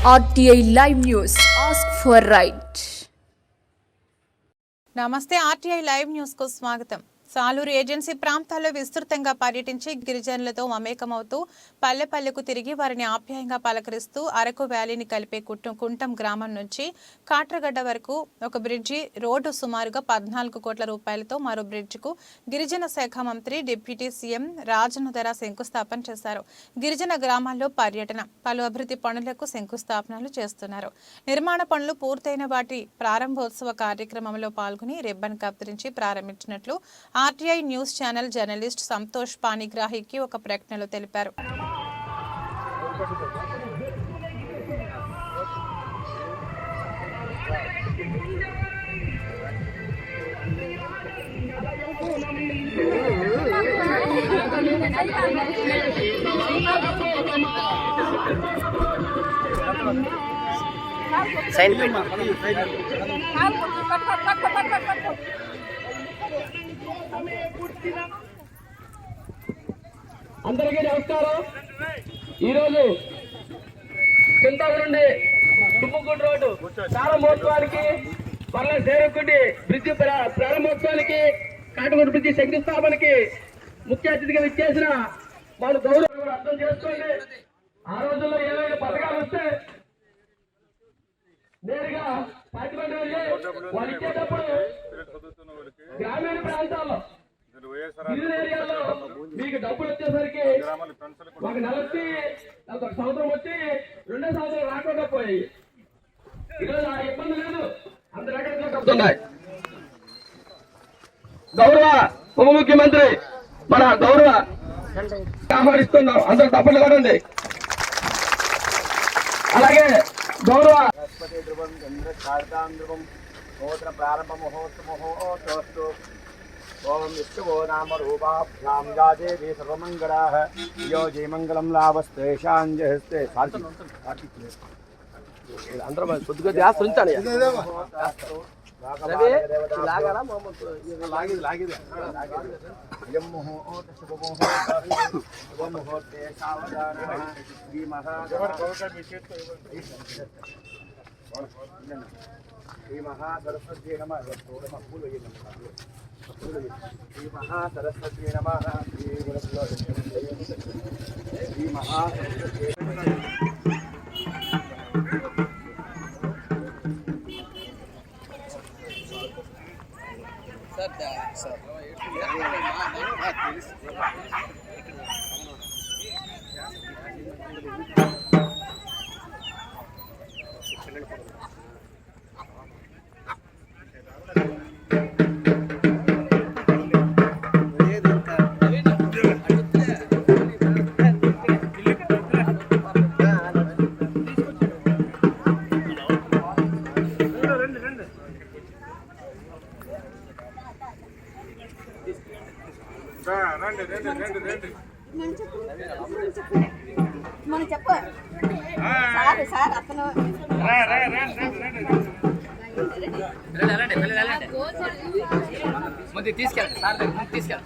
RTI Live News. Ask for right. నమస్తే RTI live news కు స్వాగతం. సాలూరు ఏజెన్సీ ప్రాంతాల్లో విస్తృతంగా పర్యటించి గిరిజనులతో మమేకమవుతూ పల్లెపల్లెకు తిరిగి వారిని ఆప్యాయంగా పలకరిస్తూ అరకు వ్యాలీని కలిపే కుంటం గ్రామం నుంచి కాట్రగడ్డ వరకు ఒక బ్రిడ్జి రోడ్డు సుమారుగా 14 కోట్ల రూపాయలతో మరో బ్రిడ్జికు గిరిజన శాఖ మంత్రి డిప్యూటీ సీఎం రాజన్నధర శంకుస్థాపన చేశారు. గిరిజన గ్రామాల్లో పర్యటన, పలు అభివృద్ధి పనులకు శంకుస్థాపనలు చేస్తున్నారు. నిర్మాణ పనులు పూర్తయిన వాటి ప్రారంభోత్సవ కార్యక్రమంలో పాల్గొని రిబ్బన్ కత్తిరించి ప్రారంభించినట్లు RTI news channel journalist Santosh పాణిగ్రాహికి ఒక ప్రకటనలో తెలిపారు. అందరికీ నమస్కారం. ఈరోజు చింతూరు నుండి తుమ్మకూరు రోడ్డు ప్రారంభోత్సవానికి, మరలా సేరకుండి బ్రిడ్జి ప్రారంభోత్సవానికి, కాటగూరు బ్రిడ్జి శంకుస్థాపనకి ముఖ్య అతిథిగా ఇచ్చేసిన వాళ్ళు గౌరవం అర్థం చేసుకోండి. ఆ రోజుల్లో ఏవైనా పథకాలు వస్తే నేరుగా పార్టీమెంట్ వెళ్ళి వాళ్ళు ఇచ్చేటప్పుడు గ్రామీణ ప్రాంతాల్లో ఏరియాలో మీకు డబ్బులు వచ్చేసరికి ఒక నెలకి ఒక సంవత్సరం వచ్చి 2వ సంవత్సరం రాకుండా పోయాయి. ఈరోజు ఆ ఇబ్బంది లేదు, అంత రకాలుగా డబ్బులున్నాయి. గౌరవ ఉప ముఖ్యమంత్రి మన గౌరవ ఆహ్వానిస్తున్నాం. అందరూ తప్పట్లు కొనండి. అలాగే గౌరవ ప్రారంభ మహోత్సవ ఓం విష్ణువో నామ రూపాభ్యాం యాదేవి సర్వమంగళాః యో జయమంగళం లాభస్తేషాంజహస్తే అందరూ కొద్దిగా ధ్యాస ఉంచాలి. శ్రీ మహాసరస్వతి నమః. శ్రీ మహాసరస్వతి నమః. శ్రీ మహాసరస్వతి మనం చెప్పు సార్ అతను తీసుకెళ్ళండి సార్ తీసుకెళ్ళండి.